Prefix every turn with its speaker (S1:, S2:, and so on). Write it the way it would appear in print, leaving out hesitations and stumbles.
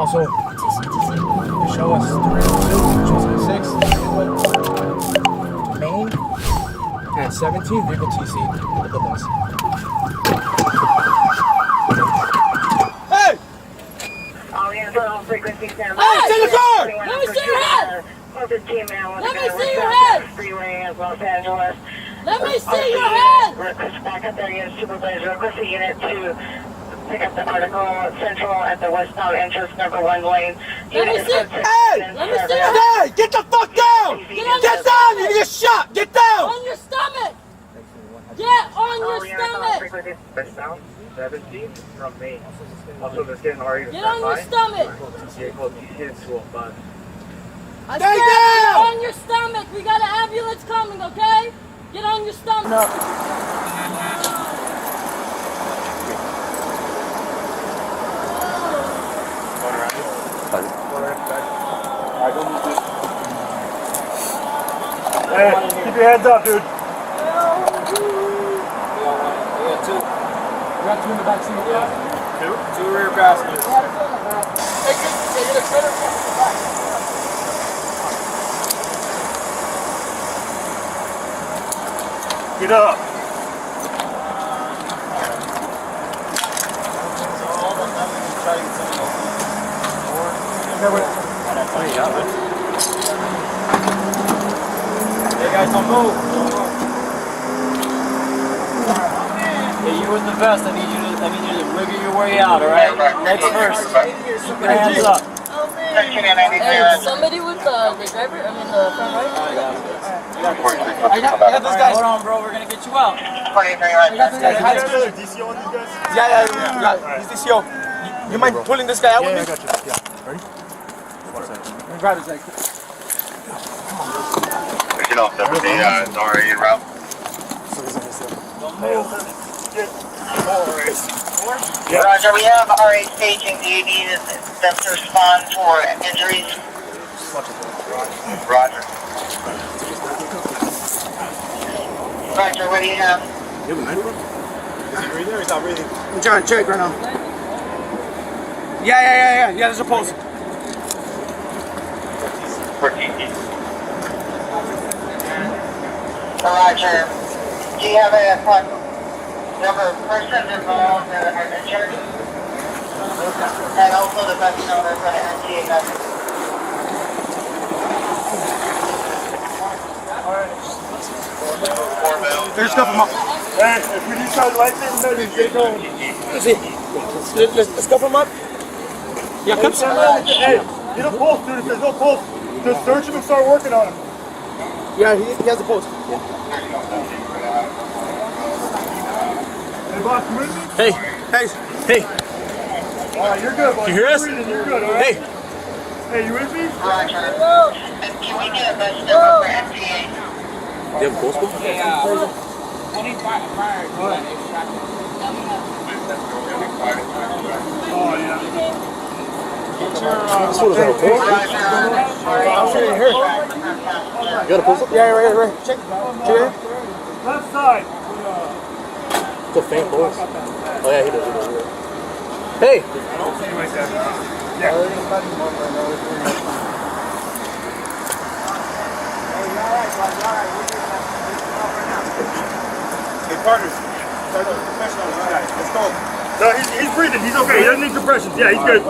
S1: Also, show us 302, 6, Main, and 17, vehicle TC, with the bus. Hey!
S2: Frequency
S1: Hey, to the car!
S2: Let me see your head! Let me see your head! Freeway of Los Angeles.
S3: Let me see your head!
S2: Request backup area supervisor. Request a unit to pick up the article central at the westbound entrance, number 1 lane.
S3: Let me see.
S1: Hey!
S3: Let me see your head!
S1: Hey! Get the fuck down! Get down! You're gonna get shot! Get down!
S3: On your stomach! Get on your stomach!
S4: Westbound 17 from Maine. Also, let's get an RE.
S3: Get on your stomach!
S4: Vehicle hits to a bus.
S3: I said get on your stomach! We got an ambulance coming, okay? Get on your stomach!
S1: No.
S4: Hey, keep your hands up, dude.
S1: We got 2 in the back seat.
S4: Two rear passengers. Get up.
S5: Hey guys, don't move. Hey, you with the vest, I need you to wiggle your way out, alright? Legs first. Keep your hands up.
S3: Hey, somebody with the driver, the front right?
S5: I got this guy. Hold on, bro, we're gonna get you out.
S4: DCO on these guys?
S1: Yeah, he's DCO. You mind pulling this guy out with me?
S4: I got you. Yeah. Ready?
S1: Grab his leg.
S6: You know, 17 is already en route.
S2: Roger, we have RA staging. Do you need them to respond for injuries?
S6: Roger.
S2: Roger, what do you have?
S4: You have a knife, bro? Is he breathing or he's not breathing?
S1: I'm trying to check right now. Yeah, there's a pulse.
S2: Roger. Do you have a number of persons involved that are injured? And also the best number for the NTA message.
S1: There's stuff him up.
S4: Hey, if we need some life-saving measures, get going.
S1: Let's cuff him up. Yeah, come
S4: Hey, get a pulse, dude. If there's no pulse, just search him and start working on him.
S1: Yeah, he has a pulse.
S4: Hey, boss, you with me?
S1: Hey.
S4: All right, you're good, boss.
S1: You hear us?
S4: You're good, all right?
S1: Hey.
S4: Hey, you with me?
S2: Roger. And can we get a best number for NTA?
S1: Do you have a pulse?
S5: Hey, 25 prior to that extraction.
S4: Oh, yeah.
S1: This one is a pulse? I'm sure you hear it. You got a pulse up? Yeah, right. Check.
S4: Left side.
S1: It's a faint pulse. Oh, yeah, he does. Hey!
S4: Yeah.
S1: Hey, partners. Start doing compression on this guy. Let's go.
S4: No, he's breathing. He's okay. He doesn't need compressions. Yeah, he's good.